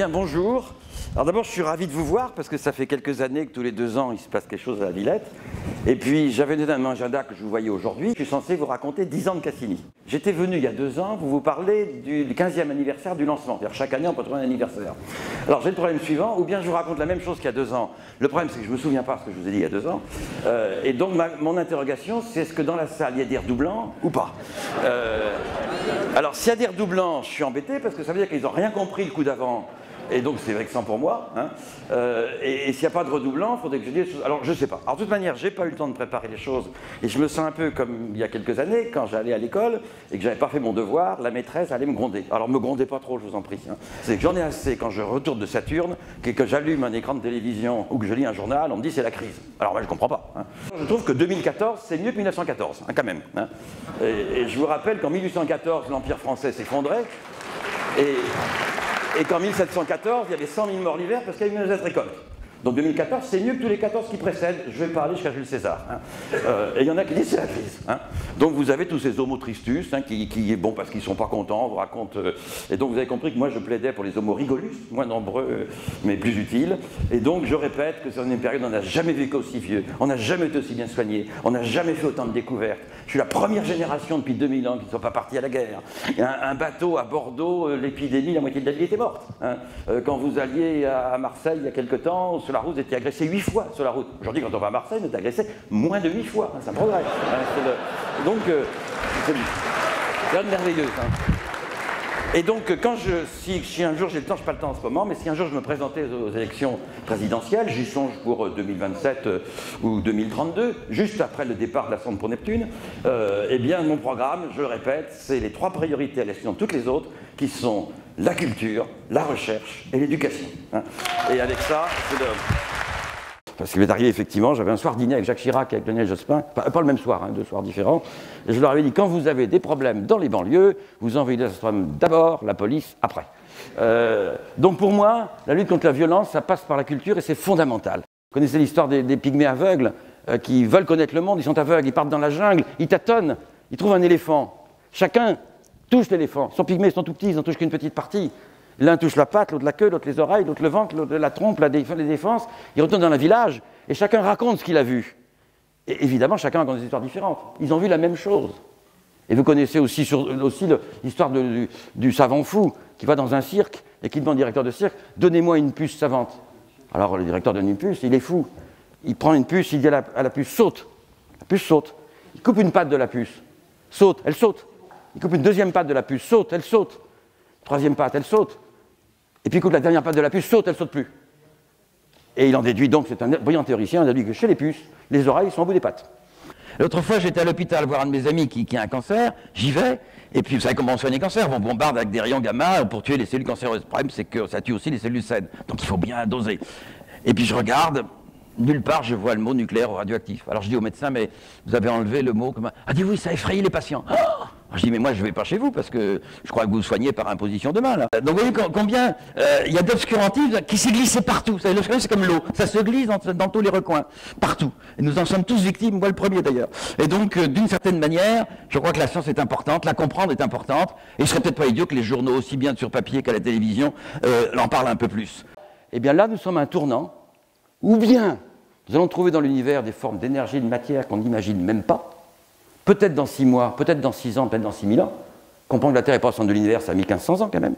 bien, bonjour. Alors d'abord, je suis ravi de vous voir parce que ça fait quelques années que tous les 2 ans, il se passe quelque chose à la Villette. Et puis, j'avais donné un agenda que je vous voyais aujourd'hui. Je suis censé vous raconter 10 ans de Cassini. J'étais venu il y a 2 ans vous parler du 15e anniversaire du lancement. C'est-à-dire chaque année, on peut trouver un anniversaire. Alors j'ai le problème suivant, ou bien je vous raconte la même chose qu'il y a 2 ans. Le problème, c'est que je ne me souviens pas ce que je vous ai dit il y a 2 ans. Et donc, mon interrogation, c'est est-ce que dans la salle, il y a des redoublants ou pas Alors, s'il y a des redoublants, je suis embêté parce que ça veut dire qu'ils n'ont rien compris le coup d'avant. Et donc c'est vexant pour moi. Hein. Et s'il n'y a pas de redoublant, il faudrait que je dise... Alors je ne sais pas. Alors de toute manière, je n'ai pas eu le temps de préparer les choses. Et je me sens un peu comme il y a quelques années, quand j'allais à l'école et que je n'avais pas fait mon devoir, la maîtresse allait me gronder. Alors me grondez pas trop, je vous en prie. Hein. C'est que j'en ai assez quand je retourne de Saturne, que j'allume un écran de télévision ou que je lis un journal, on me dit c'est la crise. Alors moi je ne comprends pas. Hein. Je trouve que 2014, c'est mieux que 1914, hein, quand même. Hein. Et je vous rappelle qu'en 1814, l'Empire français s'effondrait. Et qu'en 1714, il y avait 100 000 morts l'hiver parce qu'il y a eu une mauvaise récolte. Donc 2014, c'est mieux que tous les 14 qui précèdent. Je vais pas aller jusqu'à Jules César. Hein. Et il y en a qui disent c'est la crise. Hein. Donc vous avez tous ces homo tristus, hein, qui bon, parce qu'ils ne sont pas contents, on vous raconte... Et donc vous avez compris que moi je plaidais pour les homo rigolus, moins nombreux, mais plus utiles. Et donc je répète que c'est une période où on n'a jamais vécu aussi vieux, on n'a jamais été aussi bien soigné, on n'a jamais fait autant de découvertes. Je suis la première génération depuis 2000 ans qui ne sont pas partis à la guerre. Il y a un bateau à Bordeaux, l'épidémie, la moitié de la vie était morte. Hein. Quand vous alliez à Marseille il y a quelque temps, sur la route, vous étiez agressé 8 fois sur la route. Aujourd'hui, quand on va à Marseille, on est agressé moins de 8 fois. Hein, c'est un progrès. Hein, donc, c'est merveilleux. Hein. Et donc, si un jour j'ai le temps, je n'ai pas le temps en ce moment, mais si un jour je me présentais aux élections présidentielles, j'y songe pour 2027 ou 2032, juste après le départ de la sonde pour Neptune, eh bien, mon programme, je le répète, c'est les 3 priorités à l'exception de toutes les autres, qui sont la culture, la recherche et l'éducation. Hein. Et avec ça, c'est le... Parce qu'il m'est arrivé, effectivement, j'avais un soir dîner avec Jacques Chirac et avec Lionel Jospin, pas le même soir, hein, 2 soirs différents, et je leur avais dit, quand vous avez des problèmes dans les banlieues, vous envoyez d'abord, la police après. Donc pour moi, la lutte contre la violence, ça passe par la culture et c'est fondamental. Vous connaissez l'histoire des pygmées aveugles qui veulent connaître le monde, ils sont aveugles, ils partent dans la jungle, ils tâtonnent, ils trouvent un éléphant. Chacun touche l'éléphant, ils sont pygmées, ils sont tout petits, ils n'en touchent qu'une petite partie. L'un touche la patte, l'autre la queue, l'autre les oreilles, l'autre le ventre, l'autre la trompe, les défenses. Ils retournent dans le village et chacun raconte ce qu'il a vu. Et évidemment, chacun raconte des histoires différentes. Ils ont vu la même chose. Et vous connaissez aussi l'histoire du savant fou qui va dans un cirque et qui demande au directeur de cirque « Donnez-moi une puce savante ». Alors le directeur donne une puce, il est fou. Il prend une puce, il dit à la puce « Saute ». La puce saute. Il coupe une patte de la puce. Saute, elle saute. Il coupe une deuxième patte de la puce. Saute, elle saute. Troisième patte, elle saute. Et puis, quand la dernière patte de la puce saute, elle ne saute plus. Et il en déduit donc, c'est un brillant théoricien, il a dit que chez les puces, les oreilles sont au bout des pattes. L'autre fois, j'étais à l'hôpital voir un de mes amis qui a un cancer, j'y vais, et puis vous savez comment on soigne les cancers, on bombarde avec des rayons gamma pour tuer les cellules cancéreuses. Le problème, c'est que ça tue aussi les cellules saines, donc il faut bien doser. Et puis je regarde, nulle part je vois le mot nucléaire ou radioactif. Alors je dis au médecin, mais vous avez enlevé le mot comme... Ah, dit oui, ça effraie les patients. Oh, je dis, mais moi je ne vais pas chez vous parce que je crois que vous soignez par imposition de main. Là. Donc vous voyez combien il y a d'obscurantisme qui s'est glissé partout. L'obscurantisme c'est comme l'eau, ça se glisse dans tous les recoins, partout. Et nous en sommes tous victimes, moi le premier d'ailleurs. Et donc d'une certaine manière, je crois que la science est importante, la comprendre est importante, et il ne serait peut-être pas idiot que les journaux, aussi bien sur papier qu'à la télévision, en parlent un peu plus. Eh bien là, nous sommes à un tournant, ou bien nous allons trouver dans l'univers des formes d'énergie et de matière qu'on n'imagine même pas, peut-être dans 6 mois, peut-être dans 6 ans, peut-être dans 6000 ans. Comprendre que la Terre n'est pas au centre de l'univers, ça a mis 1500 ans quand même.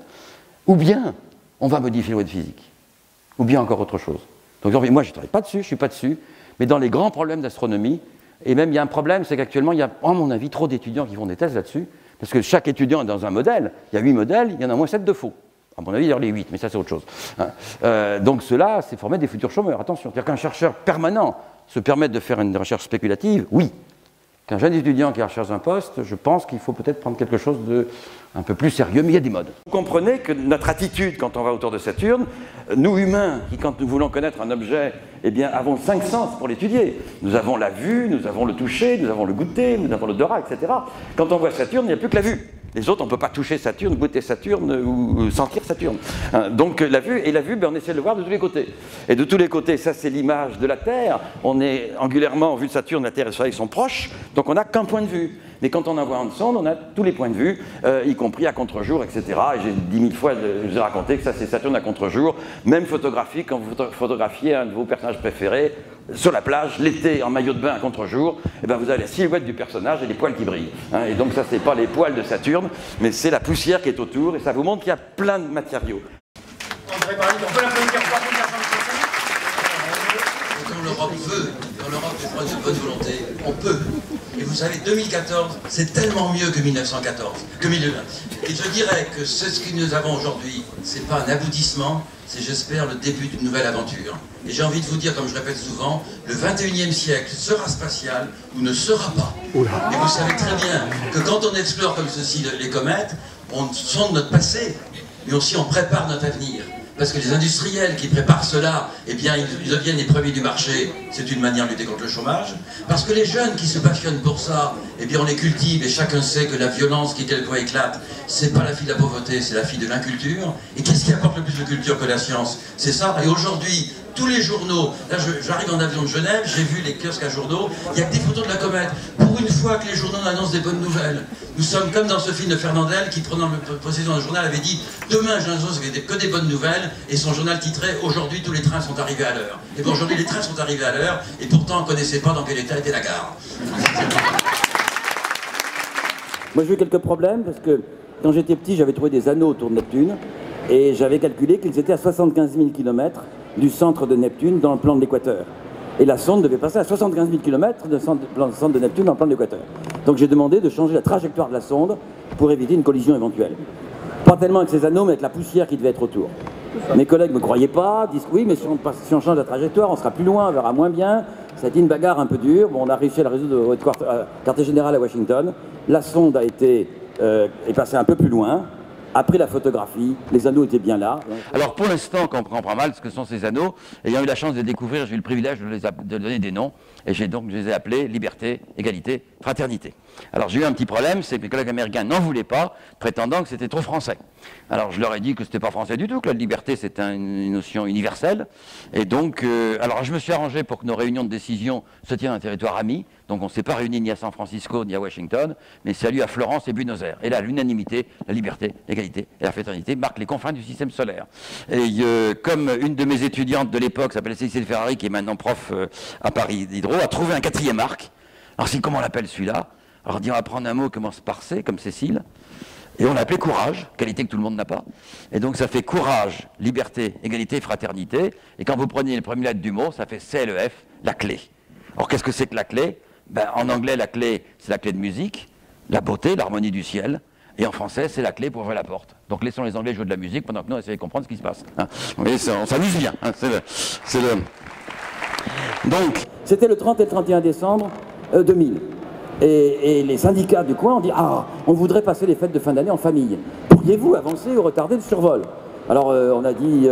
Ou bien, on va modifier les lois de physique. Ou bien encore autre chose. Donc moi, je ne travaille pas dessus, je ne suis pas dessus, mais dans les grands problèmes d'astronomie, et même il y a un problème, c'est qu'actuellement, il y a, à mon avis, trop d'étudiants qui font des thèses là-dessus, parce que chaque étudiant est dans un modèle, il y a 8 modèles, il y en a au moins 7 de faux. À mon avis, il y a les 8, mais ça c'est autre chose. Hein. Donc cela, c'est former des futurs chômeurs, attention. C'est-à-dire qu'un chercheur permanent se permette de faire une recherche spéculative, oui. Qu'un jeune étudiant qui recherche un poste, je pense qu'il faut peut-être prendre quelque chose de un peu plus sérieux, mais il y a des modes. Vous comprenez que notre attitude quand on va autour de Saturne, nous humains, qui quand nous voulons connaître un objet, eh bien, avons 5 sens pour l'étudier. Nous avons la vue, nous avons le toucher, nous avons le goûter, nous avons l'odorat, etc. Quand on voit Saturne, il n'y a plus que la vue. Les autres, on ne peut pas toucher Saturne, goûter Saturne ou sentir Saturne. Donc la vue, ben, on essaie de le voir de tous les côtés. Et de tous les côtés, ça c'est l'image de la Terre. On est angulairement, vu de Saturne, la Terre et le Soleil sont proches, donc on n'a qu'un point de vue. Mais quand on envoie une sonde, on a tous les points de vue, y compris à contre-jour, etc. Et j'ai 10 000 fois, je vous ai raconté que ça c'est Saturne à contre-jour. Même photographie, quand vous photographiez un de vos personnages préférés, sur la plage, l'été, en maillot de bain à contre-jour, et ben vous avez la silhouette du personnage et les poils qui brillent. Et donc ça, c'est pas les poils de Saturne, mais c'est la poussière qui est autour, et ça vous montre qu'il y a plein de matériaux. André Paris, on peut l'applaudir pour la première fois. Quand l'Europe veut, quand l'Europe est preuve de bonne volonté, on peut. Et vous savez, 2014, c'est tellement mieux que 1914, que 2001. Et je dirais que ce que nous avons aujourd'hui, c'est pas un aboutissement, c'est, j'espère, le début d'une nouvelle aventure. Et j'ai envie de vous dire, comme je répète souvent, le 21e siècle sera spatial ou ne sera pas. Et vous savez très bien que quand on explore comme ceci les comètes, on sonde notre passé, mais aussi on prépare notre avenir. Parce que les industriels qui préparent cela, eh bien, ils deviennent les premiers du marché. C'est une manière de lutter contre le chômage. Parce que les jeunes qui se passionnent pour ça, eh bien, on les cultive et chacun sait que la violence qui quelquefois éclate, c'est pas la fille de la pauvreté, c'est la fille de l'inculture. Et qu'est-ce qui apporte le plus de culture que la science? C'est ça. Et aujourd'hui, tous les journaux, là j'arrive en avion de Genève, j'ai vu les kiosques à journaux, il n'y a que des photos de la comète. Pour une fois que les journaux annoncent des bonnes nouvelles, nous sommes comme dans ce film de Fernandel qui, prenant possession d'un journal, avait dit « Demain, j'annonce que des bonnes nouvelles » et son journal titrait « Aujourd'hui, tous les trains sont arrivés à l'heure ». Et bien aujourd'hui, les trains sont arrivés à l'heure et pourtant on ne connaissait pas dans quel état était la gare. Moi j'ai eu quelques problèmes parce que quand j'étais petit, j'avais trouvé des anneaux autour de Neptune et j'avais calculé qu'ils étaient à 75 000 km du centre de Neptune dans le plan de l'équateur. Et la sonde devait passer à 75 000 km du centre de Neptune dans le plan de l'équateur. Donc j'ai demandé de changer la trajectoire de la sonde pour éviter une collision éventuelle. Pas tellement avec ces anneaux, mais avec la poussière qui devait être autour. Mes collègues ne me croyaient pas, disent oui, mais si on change la trajectoire, on sera plus loin, on verra moins bien. Ça a été une bagarre un peu dure. Bon, on a réussi à la résoudre au quartier général à Washington. La sonde est passée un peu plus loin. Après la photographie, les anneaux étaient bien là. Alors pour l'instant, on comprend pas mal ce que sont ces anneaux. Ayant eu la chance de découvrir, j'ai eu le privilège de donner des noms. Et je les ai appelés liberté, égalité, fraternité. Alors j'ai eu un petit problème, c'est que mes collègues américains n'en voulaient pas, prétendant que c'était trop français. Alors je leur ai dit que c'était pas français du tout, que la liberté c'est une notion universelle. Et donc, alors je me suis arrangé pour que nos réunions de décision se tiennent dans un territoire ami. Donc on ne s'est pas réunis ni à San Francisco ni à Washington, mais c'est lieu à Florence et Buenos Aires. Et là, l'unanimité, la liberté, l'égalité et la fraternité marquent les confins du système solaire. Et comme une de mes étudiantes de l'époque s'appelle Cécile Ferrari, qui est maintenant prof à Paris d'Hydro, a trouvé un 4e arc. Alors comment on l'appelle celui-là? Alors on va prendre un mot qui commence par C, comme Cécile, et on l'a appelé courage, qualité que tout le monde n'a pas. Et donc ça fait courage, liberté, égalité, fraternité. Et quand vous prenez les premières lettres du mot, ça fait CLEF, la clé. Alors qu'est-ce que c'est que la clé? Ben, en anglais, la clé, c'est la clé de musique, la beauté, l'harmonie du ciel. Et en français, c'est la clé pour ouvrir la porte. Donc laissons les Anglais jouer de la musique pendant que nous, on essaie de comprendre ce qui se passe. Hein. Vous voyez, on s'amuse bien. Hein. Donc, c'était le 30 et le 31 décembre 2000. Et les syndicats du coin ont dit « Ah, on voudrait passer les fêtes de fin d'année en famille. Pourriez-vous avancer ou retarder le survol ?» Alors on a dit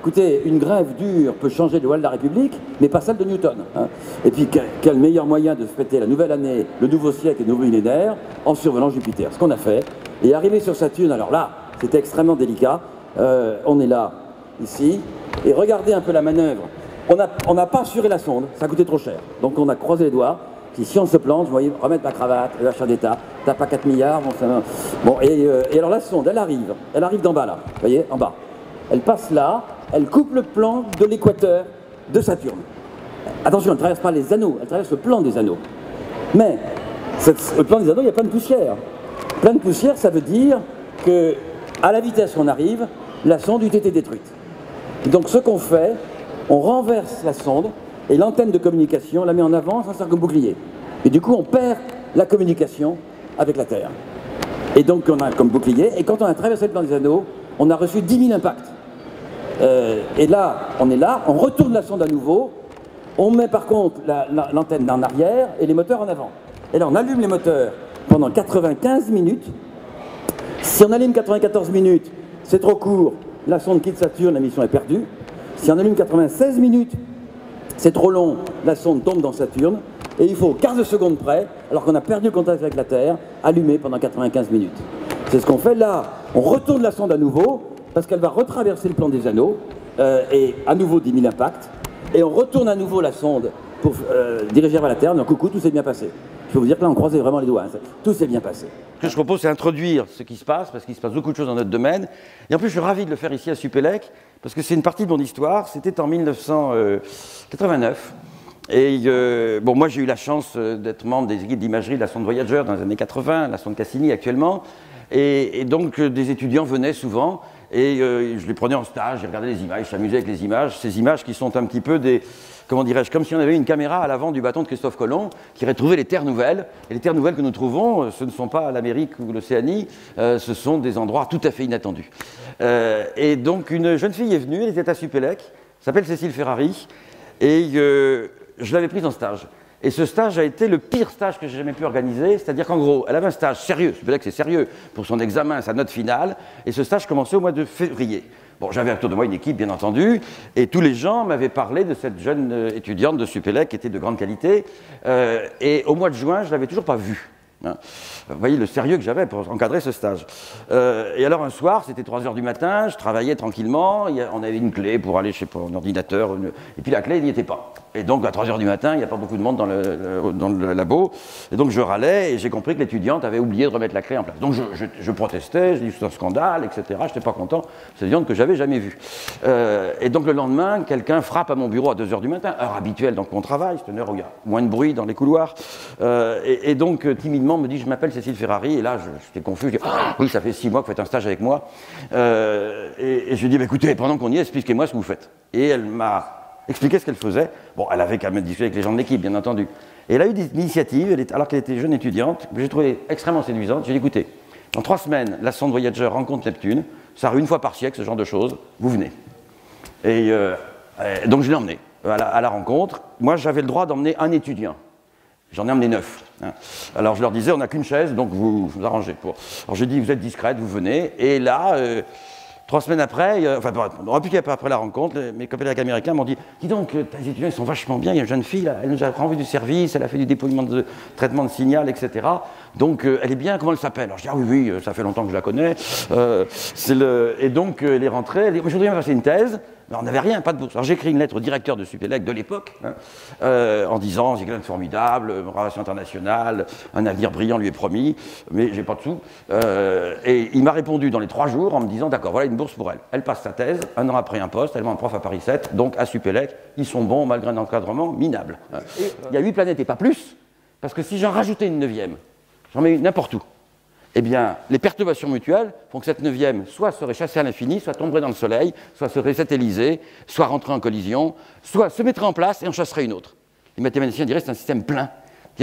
écoutez, une grève dure peut changer les lois de la République, mais pas celle de Newton. Hein. Et puis quel meilleur moyen de fêter la nouvelle année, le nouveau siècle et le nouveau millénaire en survolant Jupiter. Ce qu'on a fait. Et arrivé sur Saturne, alors là, c'était extrêmement délicat. On est là, ici, et regardez un peu la manœuvre. On n'a pas assuré la sonde, ça coûtait trop cher. Donc on a croisé les doigts. Si on se plante, vous voyez, remettre ma cravate, l'achat d'État, t'as pas 4 milliards, bon, ça va. Bon, et alors la sonde, elle arrive d'en bas là, vous voyez, en bas. Elle passe là, elle coupe le plan de l'équateur de Saturne. Attention, elle ne traverse pas les anneaux, elle traverse le plan des anneaux. Mais, le plan des anneaux, il y a plein de poussière. Plein de poussière, ça veut dire que, à la vitesse où on arrive, la sonde eût été détruite. Donc ce qu'on fait, on renverse la sonde, et l'antenne de communication, on la met en avant, ça sert comme bouclier. Et du coup, on perd la communication avec la Terre. Et donc, on a comme bouclier, et quand on a traversé le plan des anneaux, on a reçu 10 000 impacts. Et là, on retourne la sonde à nouveau, on met par contre l'antenne en arrière et les moteurs en avant. Et là, on allume les moteurs pendant 95 minutes. Si on allume 94 minutes, c'est trop court, la sonde quitte Saturne, la mission est perdue. Si on allume 96 minutes, c'est trop long, la sonde tombe dans Saturne, et il faut 15 secondes près, alors qu'on a perdu le contact avec la Terre, allumer pendant 95 minutes. C'est ce qu'on fait là. On retourne la sonde à nouveau, parce qu'elle va retraverser le plan des anneaux, et à nouveau 10 000 impacts, et on retourne à nouveau la sonde pour diriger vers la Terre. Donc coucou, tout s'est bien passé. Je peux vous dire que là, on croisait vraiment les doigts. Hein. Tout s'est bien passé. Ce que je propose, c'est introduire ce qui se passe, parce qu'il se passe beaucoup de choses dans notre domaine. Et en plus, je suis ravi de le faire ici à Supélec, parce que c'est une partie de mon histoire. C'était en 1989. Et bon, moi, j'ai eu la chance d'être membre des équipes d'imagerie de la sonde Voyager dans les années 80, la sonde Cassini actuellement. Et donc, des étudiants venaient souvent, et je les prenais en stage, ils regardaient les images, ils s'amusaient avec les images. Ces images qui sont un petit peu des... Comment dirais-je, comme si on avait une caméra à l'avant du bâton de Christophe Colomb qui aurait trouvé les terres nouvelles. Et les terres nouvelles que nous trouvons, ce ne sont pas l'Amérique ou l'Océanie, ce sont des endroits tout à fait inattendus. Et donc une jeune fille est venue, elle était à Supélec, s'appelle Cécile Ferrari, et je l'avais prise en stage. Et ce stage a été le pire stage que j'ai jamais pu organiser, c'est-à-dire qu'en gros, elle avait un stage sérieux, Supélec c'est sérieux, pour son examen, sa note finale, et ce stage commençait au mois de février. Bon, j'avais autour de moi une équipe, bien entendu, et tous les gens m'avaient parlé de cette jeune étudiante de Supélec qui était de grande qualité, et au mois de juin, je ne l'avais toujours pas vue. Hein. Vous voyez le sérieux que j'avais pour encadrer ce stage. Et alors un soir, c'était 3 h du matin, je travaillais tranquillement, on avait une clé pour aller, je sais pas, un ordinateur, et puis la clé n'y était pas. Et donc à 3 h du matin, il n'y a pas beaucoup de monde dans le labo, et donc je râlais, et j'ai compris que l'étudiante avait oublié de remettre la clé en place. Donc je protestais, je dis c'est un scandale, etc. Je n'étais pas content, c'est une étudiante que j'avais jamais vue. Et donc le lendemain, quelqu'un frappe à mon bureau à 2 h du matin, heure habituelle dans mon travail, c'est une heure où il y a moins de bruit dans les couloirs, et donc timidement me dit je m'appelle Cécile Ferrari, et là j'étais confus, je dis oui ça fait 6 mois que vous faites un stage avec moi, et je lui dis bah, écoutez pendant qu'on y est expliquez-moi ce que vous faites. Et elle m'a expliqué ce qu'elle faisait. Bon, elle avait quand même discuté avec les gens de l'équipe, bien entendu. Et elle a eu des initiatives, alors qu'elle était jeune étudiante, que j'ai trouvé extrêmement séduisante. J'ai dit, écoutez, dans 3 semaines, la sonde Voyager rencontre Neptune, ça arrive 1 fois par siècle, ce genre de choses, vous venez. Et donc je l'ai emmené à la rencontre. Moi, j'avais le droit d'emmener un étudiant. J'en ai emmené 9. Hein. Alors je leur disais, on n'a qu'une chaise, donc vous arrangez. Alors j'ai dit, vous êtes discrète, vous venez. Et là... 3 semaines après, on n'aura plus qu'après la rencontre, mes collègues américains m'ont dit « Dis donc, tes étudiants, ils sont vachement bien, il y a une jeune fille, là, elle nous a rendu du service, elle a fait du déploiement de traitement de signal, etc. Donc, elle est bien, comment elle s'appelle ?» Alors je dis « Ah oui, ça fait longtemps que je la connais. » Et donc, elle est rentrée, elle dit « Je voudrais bien passer une thèse. » Mais on n'avait rien, pas de bourse. Alors j'ai écrit une lettre au directeur de Supélec de l'époque, hein, en disant j'ai quelqu'un de formidable, relation internationale, un avenir brillant lui est promis, mais j'ai pas de sous. Et il m'a répondu dans les 3 jours en me disant d'accord, voilà une bourse pour elle. Elle passe sa thèse, 1 an après un poste, elle va en prof à Paris 7, donc à Supélec, ils sont bons malgré un encadrement minable. Et il y a 8 planètes et pas plus, parce que si j'en rajoutais une 9e, j'en mets n'importe où. Eh bien, les perturbations mutuelles font que cette 9e soit serait chassée à l'infini, soit tomberait dans le Soleil, soit serait satellisée, soit rentrerait en collision, soit se mettrait en place et en chasserait une autre. Les mathématiciens diraient que c'est un système plein.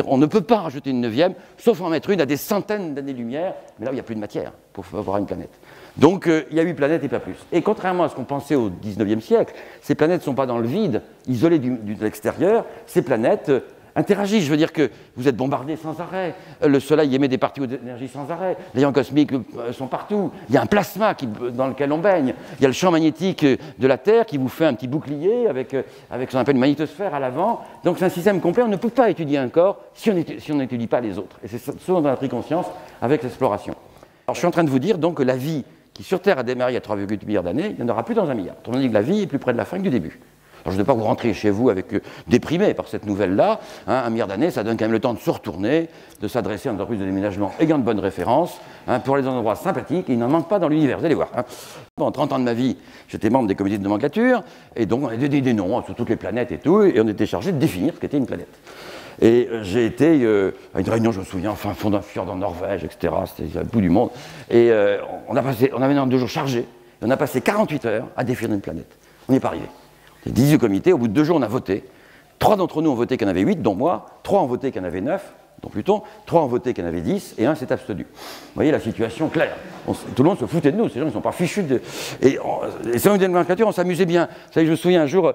On ne peut pas rajouter une 9e, sauf en mettre une à des centaines d'années-lumière, mais là, il n'y a plus de matière pour avoir une planète. Donc, il y a 8 planètes et pas plus. Et contrairement à ce qu'on pensait au 19e siècle, ces planètes ne sont pas dans le vide, isolées de l'extérieur, ces planètes... interagissent, je veux dire que vous êtes bombardé sans arrêt, le Soleil émet des particles d'énergie sans arrêt, les rayons cosmiques sont partout, il y a un plasma dans lequel on baigne, il y a le champ magnétique de la Terre qui vous fait un petit bouclier avec ce qu'on appelle une magnétosphère à l'avant, donc c'est un système complet, on ne peut pas étudier un corps si on n'étudie pas les autres, et c'est ce dont on a pris conscience avec l'exploration. Alors je suis en train de vous dire donc que la vie qui sur Terre a démarré il y a 3,8 milliards d'années, il n'y en aura plus dans 1 milliard, on dit que la vie est plus près de la fin que du début. Alors je ne veux pas que vous rentriez chez vous déprimé par cette nouvelle-là. Hein, 1 milliard d'années, ça donne quand même le temps de se retourner, de s'adresser à une entreprise de déménagement ayant de bonnes références, hein, pour les endroits sympathiques, et il n'en manque pas dans l'univers, vous allez voir. Hein. Bon, 30 ans de ma vie, j'étais membre des comités de nomenclature, et donc on a des noms sur toutes les planètes et tout, et on était chargé de définir ce qu'était une planète. Et j'ai été à une réunion, je me souviens, enfin, fond d'un fjord en Norvège, etc., c'était à bout du monde, et on avait 2 jours chargés, et on a passé 48 heures à définir une planète. On n'y est pas arrivé. Il y a 18 comités, au bout de 2 jours, on a voté. 3 d'entre nous ont voté qu'il y en avait 8, dont moi. 3 ont voté qu'il y en avait 9, dont Pluton. 3 ont voté qu'il y en avait 10, et 1 s'est abstenu. Vous voyez la situation claire. Tout le monde se foutait de nous, ces gens ne sont pas fichus de... Et c'est une nomenclature, on s'amusait bien. Vous savez, je me souviens un jour,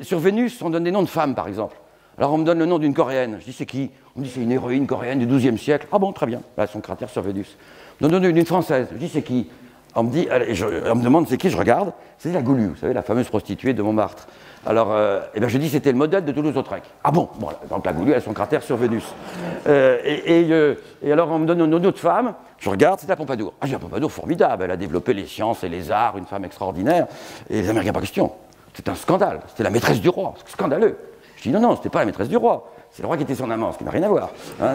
sur Vénus, on donne des noms de femmes, par exemple. Alors on me donne le nom d'une Coréenne. Je dis, c'est qui? On me dit, c'est une héroïne coréenne du XIIe siècle. Ah bon, très bien. Là, son cratère sur Vénus. On me donne une Française. Je dis, c'est qui? On me dit, allez, on me demande c'est qui, je regarde, c'est la Goulue, vous savez, la fameuse prostituée de Montmartre. Alors, eh ben, je dis c'était le modèle de Toulouse-Lautrec. Ah bon, bon, donc la Goulue, elle a son cratère sur Vénus. Et alors, on me donne une autre femme, je regarde, c'est la Pompadour. Ah, j'ai la Pompadour formidable, elle a développé les sciences et les arts, une femme extraordinaire. Et les Américains, pas question. C'est un scandale, c'était la maîtresse du roi, c'est scandaleux. Je dis non, c'était pas la maîtresse du roi, c'est le roi qui était son amant, ce qui n'a rien à voir. Hein,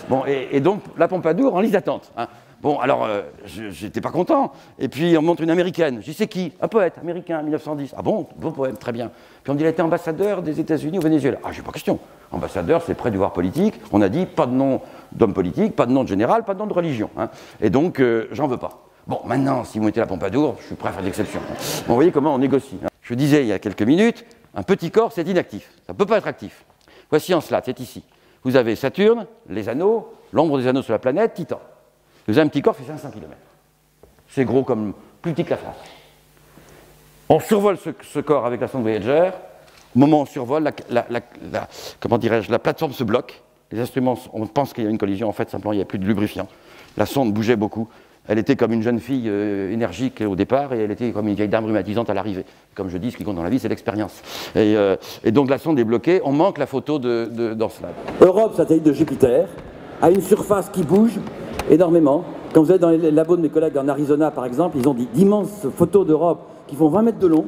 bon, et donc, la Pompadour en liste d'attente. Hein. Bon, alors, j'étais pas content. Et puis, on montre une américaine. Je dis, c'est qui? Un poète américain, 1910. Ah bon? Bon poème, très bien. Puis on me dit, il était ambassadeur des États-Unis au Venezuela. Ah, j'ai pas question. Ambassadeur, c'est près du pouvoir politique. On a dit, pas de nom d'homme politique, pas de nom de général, pas de nom de religion. Hein. Et donc, j'en veux pas. Bon, maintenant, si vous mettez la Pompadour, je suis prêt à faire des exceptions. Bon, vous voyez comment on négocie. Hein. Je disais il y a quelques minutes, un petit corps, c'est inactif. Ça ne peut pas être actif. Voici en slide, c'est ici. Vous avez Saturne, les anneaux, l'ombre des anneaux sur la planète, Titan. Vous avez un petit corps qui fait 500 km. C'est gros comme plus petit que la France. On survole ce corps avec la sonde Voyager. Au moment où on survole, comment dirais-je, la plateforme se bloque. Les instruments, on pense qu'il y a une collision. En fait, simplement, il n'y a plus de lubrifiant. La sonde bougeait beaucoup. Elle était comme une jeune fille énergique au départ et elle était comme une vieille dame rhumatisante à l'arrivée. Comme je dis, ce qui compte dans la vie, c'est l'expérience. Et donc la sonde est bloquée. On manque la photo dans ce slide. Europe, satellite de Jupiter, a une surface qui bouge énormément. Quand vous êtes dans les labos de mes collègues en Arizona, par exemple, ils ont d'immenses photos d'Europe qui font 20 mètres de long.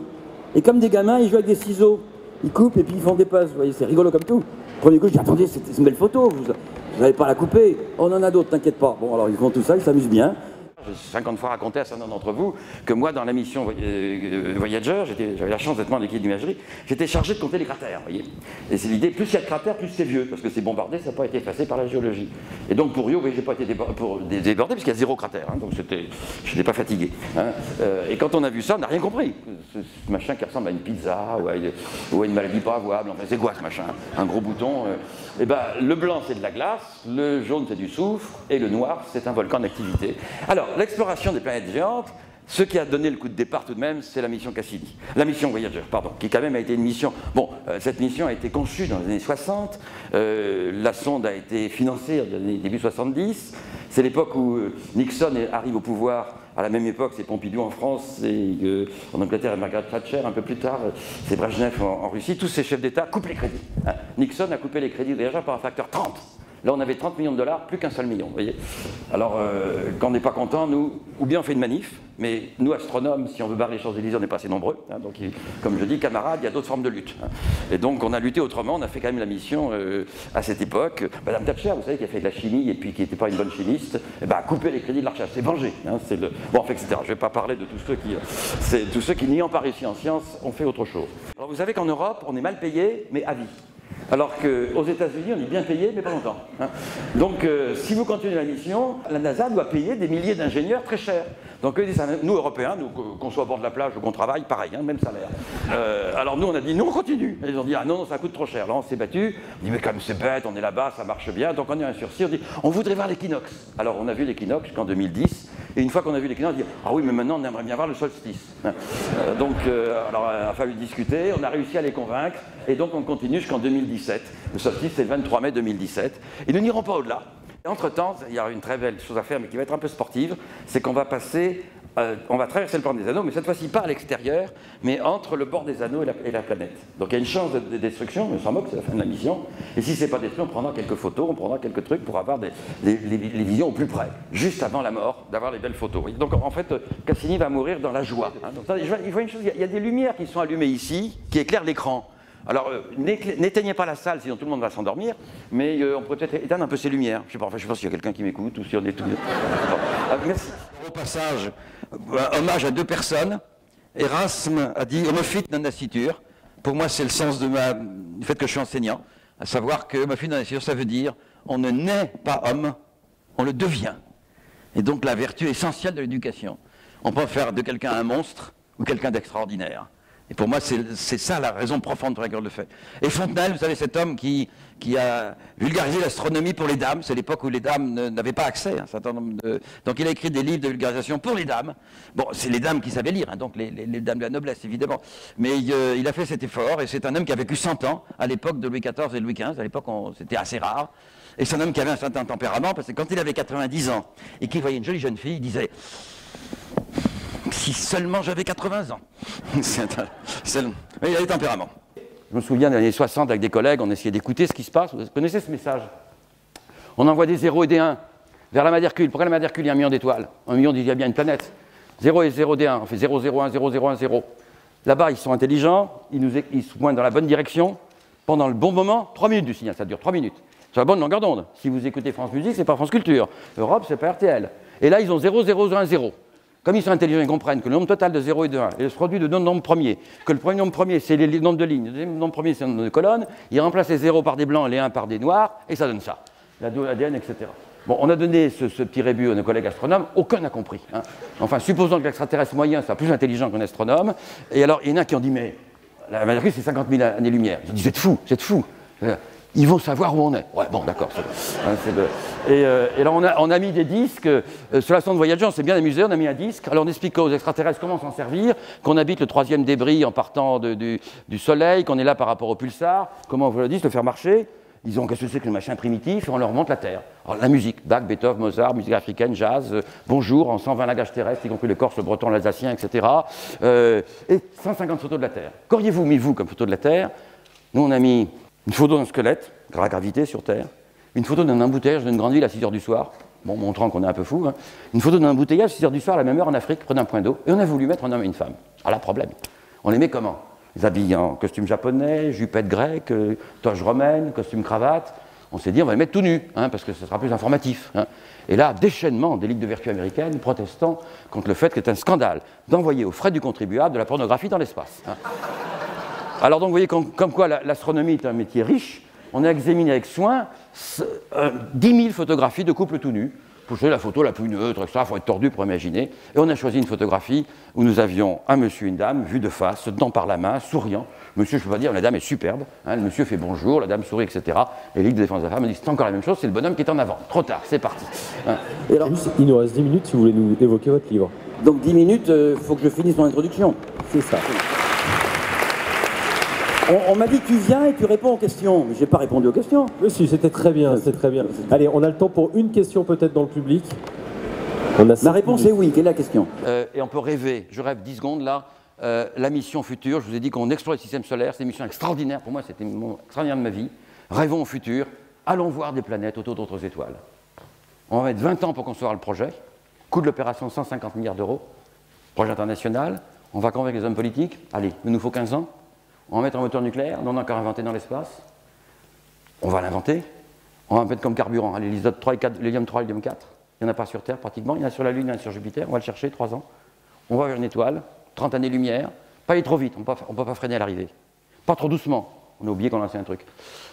Et comme des gamins, ils jouent avec des ciseaux. Ils coupent et puis ils font des passes. Vous voyez, c'est rigolo comme tout. Premier coup, je dis, attendez, c'est une belle photo. Vous n'allez pas la couper. On en a d'autres, t'inquiète pas. Bon, alors ils font tout ça, ils s'amusent bien. J'ai 50 fois raconté à certains d'entre vous que moi, dans la mission Voyager, j'avais la chance d'être membre de l'équipe d'imagerie, j'étais chargé de compter les cratères, vous voyez. Et c'est l'idée, plus il y a de cratères, plus c'est vieux, parce que c'est bombardé, ça n'a pas été effacé par la géologie. Et donc pour Rio, vous voyez, j'ai pas été débordé, puisqu'il y a 0 cratère, hein, donc je n'étais pas fatigué. Hein. Et quand on a vu ça, on n'a rien compris. Ce machin qui ressemble à une pizza, ou à une maladie pas avouable, enfin c'est quoi ce machin? Un gros bouton. Et ben, le blanc, c'est de la glace, le jaune, c'est du soufre, et le noir, c'est un volcan d'activité. Alors, l'exploration des planètes géantes, ce qui a donné le coup de départ tout de même, c'est la mission Cassini. La mission Voyager, pardon, qui quand même a été une mission... Bon, cette mission a été conçue dans les années 60, la sonde a été financée dans les années début 70, c'est l'époque où Nixon arrive au pouvoir. À la même époque, c'est Pompidou en France, et en Angleterre, et Margaret Thatcher, un peu plus tard, c'est Brejnev en Russie. Tous ces chefs d'État coupent les crédits. Hein. Nixon a coupé les crédits déjà par un facteur 30. Là, on avait 30 millions de dollars, plus qu'un seul million, vous voyez. Alors, quand on n'est pas content, nous, ou bien on fait une manif, mais nous, astronomes, si on veut barrer les Champs-Élysées, on n'est pas assez nombreux. Hein, donc, comme je dis, camarades, il y a d'autres formes de lutte. Hein. Et donc, on a lutté autrement, on a fait quand même la mission à cette époque. Madame Thatcher, vous savez, qui a fait de la chimie et puis qui n'était pas une bonne chimiste, eh ben, a coupé les crédits de la recherche, c'est vengé. Hein, bon, enfin, etc. Je ne vais pas parler de tous ceux qui, n'ayant pas réussi en sciences, ont fait autre chose. Alors, vous savez qu'en Europe, on est mal payé, mais à vie. Alors qu'aux États-Unis, on est bien payé, mais pas longtemps. Hein. Donc, si vous continuez la mission, la NASA doit payer des milliers d'ingénieurs très chers. Donc, nous, Européens, qu'on soit au bord de la plage ou qu'on travaille, pareil, hein, même salaire. Alors, nous, on a dit, non, on continue. Et ils ont dit, ah non, ça coûte trop cher. Là, on s'est battu. On dit, mais comme c'est bête, on est là-bas, ça marche bien. Donc, on est un sursis. On dit, on voudrait voir l'équinoxe. Alors, on a vu l'équinoxe jusqu'en 2017. Et une fois qu'on a vu l'équinoxe, on dit, ah oui, mais maintenant, on aimerait bien voir le solstice. Hein. Donc, alors, il a fallu discuter. On a réussi à les convaincre. Et donc, on continue jusqu'en 2017. Le solstice, c'est le 23 mai 2017. Et nous n'irons pas au-delà. Entre-temps, il y a une très belle chose à faire, mais qui va être un peu sportive, c'est qu'on va passer, on va traverser le bord des anneaux, mais cette fois-ci pas à l'extérieur, mais entre le bord des anneaux et la planète. Donc il y a une chance de destruction, mais on s'en moque, c'est la fin de la mission. Et si c'est pas détruit, on prendra quelques photos, on prendra quelques trucs pour avoir les visions au plus près, juste avant la mort, d'avoir les belles photos. Donc en fait, Cassini va mourir dans la joie. Hein. Donc, il faut une chose, il y a des lumières qui sont allumées ici, qui éclairent l'écran. Alors, n'éteignez pas la salle, sinon tout le monde va s'endormir, mais on pourrait peut-être éteindre un peu ces lumières. Je sais pas s'il y a quelqu'un qui m'écoute ou si on est tous... Merci. Au passage, hommage à deux personnes. Erasme a dit « homo fit non nascitur ». Pour moi, c'est le sens du fait que je suis enseignant, à savoir que homo fit non nascitur, ça veut dire on ne naît pas homme, on le devient. Et donc la vertu essentielle de l'éducation. On peut faire de quelqu'un un monstre ou quelqu'un d'extraordinaire. Et pour moi, c'est ça la raison profonde pour laquelle on le fait. Et Fontenelle, vous savez, cet homme qui a vulgarisé l'astronomie pour les dames, c'est l'époque où les dames n'avaient pas accès à un certain nombre de... Donc il a écrit des livres de vulgarisation pour les dames. Bon, c'est les dames qui savaient lire, hein, donc les dames de la noblesse, évidemment. Mais il a fait cet effort, et c'est un homme qui a vécu 100 ans, à l'époque de Louis XIV et Louis XV. À l'époque, c'était assez rare. Et c'est un homme qui avait un certain tempérament, parce que quand il avait 90 ans, et qu'il voyait une jolie jeune fille, il disait... Si seulement j'avais 80 ans. Mais il a des tempéraments. Je me souviens des années 60, avec des collègues, on essayait d'écouter ce qui se passe. Vous connaissez ce message? On envoie des 0 et des 1 vers la Mère Hercule. Pourquoi la Mère Hercule, il y a 1 million d'étoiles? 1 million, il y a bien une planète. 0 et 0 des 1, on fait 0, 0, 1, 0, 0, 1, 0. Là-bas, ils sont intelligents, ils se pointent dans la bonne direction. Pendant le bon moment, 3 minutes du signal, ça dure 3 minutes. Sur la bonne longueur d'onde. Si vous écoutez France Musique, c'est pas France Culture. Europe, c'est pas RTL. Et là, ils ont 0, 0, 1, 0. Comme ils sont intelligents, ils comprennent que le nombre total de 0 et de 1 est le produit de deux nombres premiers, que le premier nombre premier, c'est les nombres de lignes, le deuxième nombre premier, c'est le nombre de colonnes, ils remplacent les 0 par des blancs et les 1 par des noirs, et ça donne ça. L'ADN, etc. Bon, on a donné ce petit rébut à nos collègues astronomes, aucun n'a compris. Hein. Enfin, supposons que l'extraterrestre moyen soit plus intelligent qu'un astronome, et alors, il y en a qui ont dit, mais la Mercure, c'est 50 000 années-lumière. Ils ont dit, c'est fou. Ils vont savoir où on est. Ouais, bon, d'accord. Et là, on a mis des disques. Sur la sonde Voyager, on s'est bien amusé, on a mis un disque. Alors, on explique aux extraterrestres comment s'en servir, qu'on habite le 3e débris en partant du Soleil, qu'on est là par rapport au pulsar, comment on veut le disque, le faire marcher. Ils ont qu'est-ce que c'est que le machin primitif, et on leur montre la Terre. Alors, la musique, Bach, Beethoven, Mozart, musique africaine, jazz, bonjour, en 120 langages terrestres, y compris le corse, le breton, l'alsacien, etc. Et 150 photos de la Terre. Qu'auriez-vous mis, vous, comme photo de la Terre? Nous, on a mis une photo d'un squelette, la gravité sur Terre, une photo d'un embouteillage d'une grande ville à 6 h du soir, bon, montrant qu'on est un peu fou, hein. Une photo d'un embouteillage à 6 h du soir, à la même heure en Afrique, près d'un point d'eau, et on a voulu mettre un homme et une femme. Alors, là, problème. On les met comment? Les habille en costume japonais, jupette grecque, toge romaine, costume cravate. On s'est dit, on va les mettre tout nus, hein, parce que ce sera plus informatif. Hein. Et là, déchaînement des ligues de vertu américaines protestant contre le fait que c'est un scandale d'envoyer aux frais du contribuable de la pornographie dans l'espace. Hein. Alors donc, vous voyez comme quoi l'astronomie est un métier riche. On a examiné avec soin 10 000 photographies de couples tout nus. Pour choisir la photo la plus neutre, il faut être tordu pour imaginer. Et on a choisi une photographie où nous avions un monsieur et une dame, vus de face, dents par la main, souriant. Monsieur, je ne peux pas dire, la dame est superbe. Hein, le monsieur fait bonjour, la dame sourit, etc. Et Ligue de défense de la femme me dit, c'est encore la même chose, c'est le bonhomme qui est en avant. Trop tard, c'est parti. Hein. Et alors, il nous reste 10 minutes si vous voulez nous évoquer votre livre. Donc 10 minutes, il faut que je finisse mon introduction. C'est ça. On m'a dit tu viens et tu réponds aux questions, mais j'ai pas répondu aux questions. Mais si, c'était très bien, c'était très bien. Allez, on a le temps pour une question peut-être dans le public. La réponse est oui, quelle est la question? Et on peut rêver, je rêve 10 secondes là, la mission future, je vous ai dit qu'on explore le système solaire, c'est une mission extraordinaire, pour moi c'était une mission extraordinaire de ma vie. Rêvons au futur, allons voir des planètes autour d'autres étoiles. On va mettre 20 ans pour concevoir le projet, coût de l'opération 150 milliards d'euros, projet international, on va convaincre les hommes politiques, allez, il nous faut 15 ans. On va mettre un moteur nucléaire, non encore inventé dans l'espace. On va l'inventer. On va mettre comme carburant l'hélium 3 et l'hélium 4. Il n'y en a pas sur Terre pratiquement. Il y en a sur la Lune, il y en a sur Jupiter. On va le chercher, 3 ans. On va vers une étoile, 30 années-lumière. Pas aller trop vite, on ne peut pas freiner à l'arrivée. Pas trop doucement. On a oublié qu'on lançait un truc.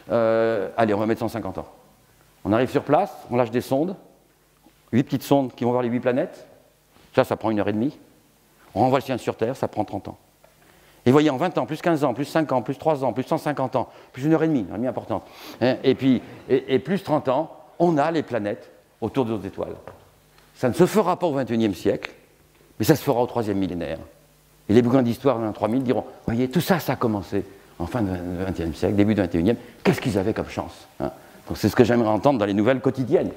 Allez, on va mettre 150 ans. On arrive sur place, on lâche des sondes. 8 petites sondes qui vont voir les 8 planètes. Ça prend 1h30. On renvoie le sien sur Terre, ça prend 30 ans. Et voyez, en 20 ans, plus 15 ans, plus 5 ans, plus 3 ans, plus 150 ans, plus 1h30, importante, hein, et plus 30 ans, on a les planètes autour de nos étoiles. Ça ne se fera pas au XXIe siècle, mais ça se fera au 3e millénaire. Et les bouquins d'histoire dans 3000 diront, voyez, tout ça, ça a commencé en fin du XXe siècle, début du XXIe, qu'est-ce qu'ils avaient comme chance, hein. Donc c'est ce que j'aimerais entendre dans les nouvelles quotidiennes.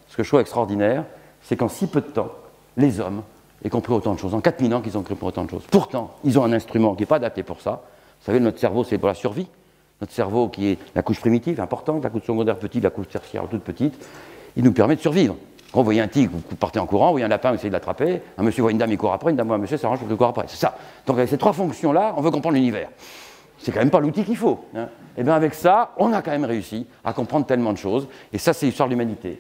Ce que je trouve extraordinaire, c'est qu'en si peu de temps, les hommes aient compris autant de choses. En 4000 ans qu'ils ont compris autant de choses. Pourtant, ils ont un instrument qui n'est pas adapté pour ça. Vous savez, notre cerveau, c'est pour la survie. Notre cerveau, qui est la couche primitive, importante, la couche secondaire petite, la couche tertiaire toute petite, il nous permet de survivre. Quand vous voyez un tigre, vous partez en courant, vous voyez un lapin, vous essayez de l'attraper, un monsieur voit une dame, il court après, une dame voit un monsieur, ça arrange pour qu'il court après. C'est ça. Donc avec ces 3 fonctions-là, on veut comprendre l'univers. C'est quand même pas l'outil qu'il faut, hein. Et bien avec ça, on a quand même réussi à comprendre tellement de choses. Et ça, c'est l'histoire de l'humanité.